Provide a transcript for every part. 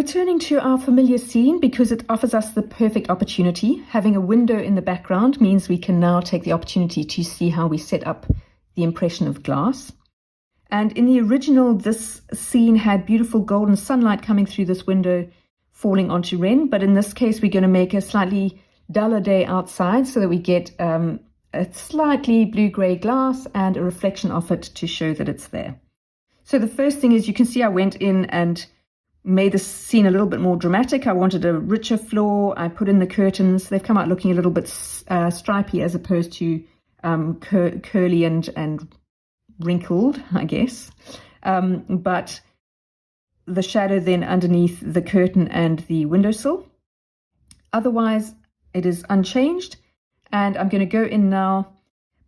Returning to our familiar scene because it offers us the perfect opportunity. Having a window in the background means we can now take the opportunity to see how we set up the impression of glass. And in the original, this scene had beautiful golden sunlight coming through this window, falling onto Ren. But in this case, we're going to make a slightly duller day outside so that we get a slightly blue-grey glass and a reflection of it to show that it's there. So the first thing is, you can see I went in and made the scene a little bit more dramatic. I wanted a richer floor. I put in the curtains. They've come out looking a little bit stripy as opposed to curly and wrinkled, I guess. But the shadow then underneath the curtain and the windowsill. Otherwise, it is unchanged. And I'm going to go in now.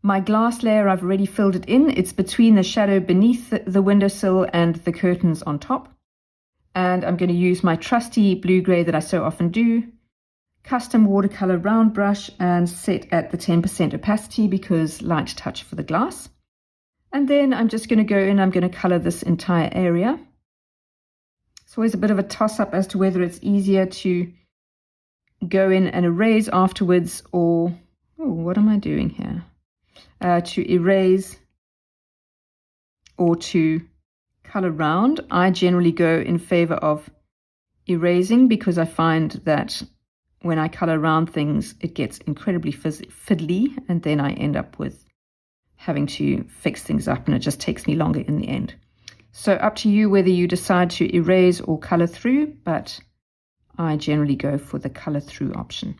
My glass layer, I've already filled it in. It's between the shadow beneath the windowsill and the curtains on top. And I'm going to use my trusty blue-grey that I so often do, custom watercolor round brush, and set at the 10% opacity because light touch for the glass. And then I'm just going to go in, I'm going to color this entire area. It's always a bit of a toss-up as to whether it's easier to go in and erase afterwards or, what am I doing here? To erase or to color round. I generally go in favor of erasing because I find that when I color round things, it gets incredibly fiddly, and then I end up with having to fix things up, and it just takes me longer in the end. So up to you whether you decide to erase or color through, but I generally go for the color through option.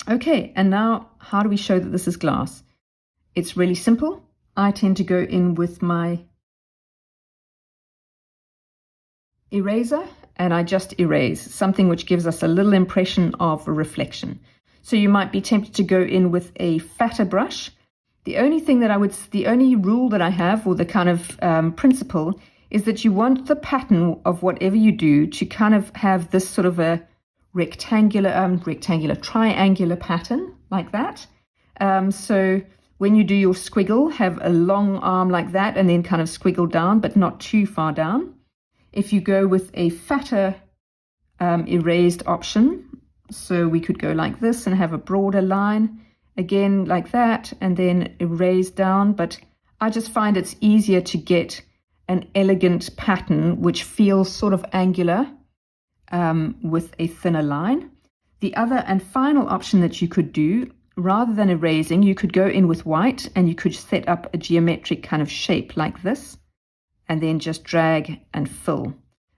Okay, and now how do we show that this is glass? It's really simple. I tend to go in with my eraser and I just erase something which gives us a little impression of a reflection. So you might be tempted to go in with a fatter brush. The only rule that I have, or the kind of principle, is that you want the pattern of whatever you do to kind of have this sort of a triangular pattern like that. So when you do your squiggle, have a long arm like that and then kind of squiggle down, but not too far down. If you go with a fatter erased option, so we could go like this and have a broader line, again like that, and then erase down. But I just find it's easier to get an elegant pattern which feels sort of angular with a thinner line. The other and final option that you could do, rather than erasing, you could go in with white and you could set up a geometric kind of shape like this, and then just drag and fill.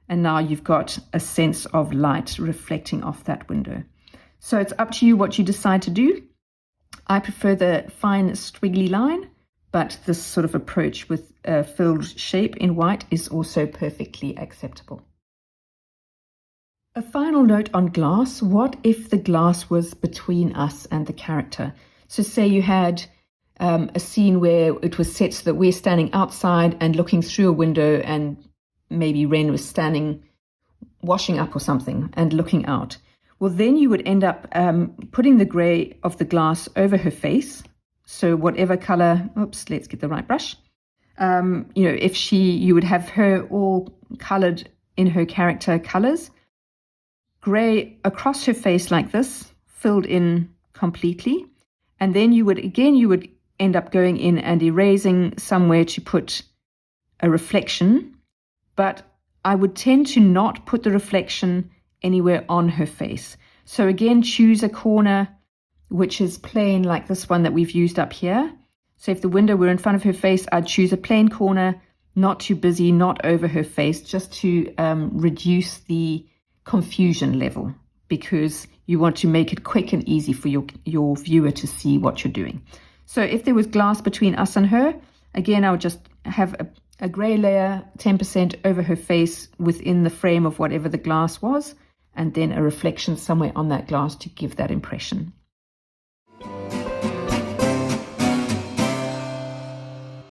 And now you've got a sense of light reflecting off that window. So it's up to you what you decide to do. I prefer the fine squiggly line, but this sort of approach with a filled shape in white is also perfectly acceptable. A final note on glass. What if the glass was between us and the character? So say you had a scene where it was set so that we're standing outside and looking through a window, and maybe Ren was standing washing up or something and looking out. Well, then you would end up putting the grey of the glass over her face. So whatever color, let's get the right brush. You would have her all colored in her character colors, grey across her face like this, filled in completely. And then you would end up going in and erasing somewhere to put a reflection, but I would tend to not put the reflection anywhere on her face. So again, choose a corner which is plain, like this one that we've used up here. So if the window were in front of her face, I'd choose a plain corner, not too busy, not over her face, just to reduce the confusion level, because you want to make it quick and easy for your viewer to see what you're doing. So if there was glass between us and her, again, I would just have a grey layer, 10% over her face within the frame of whatever the glass was, and then a reflection somewhere on that glass to give that impression.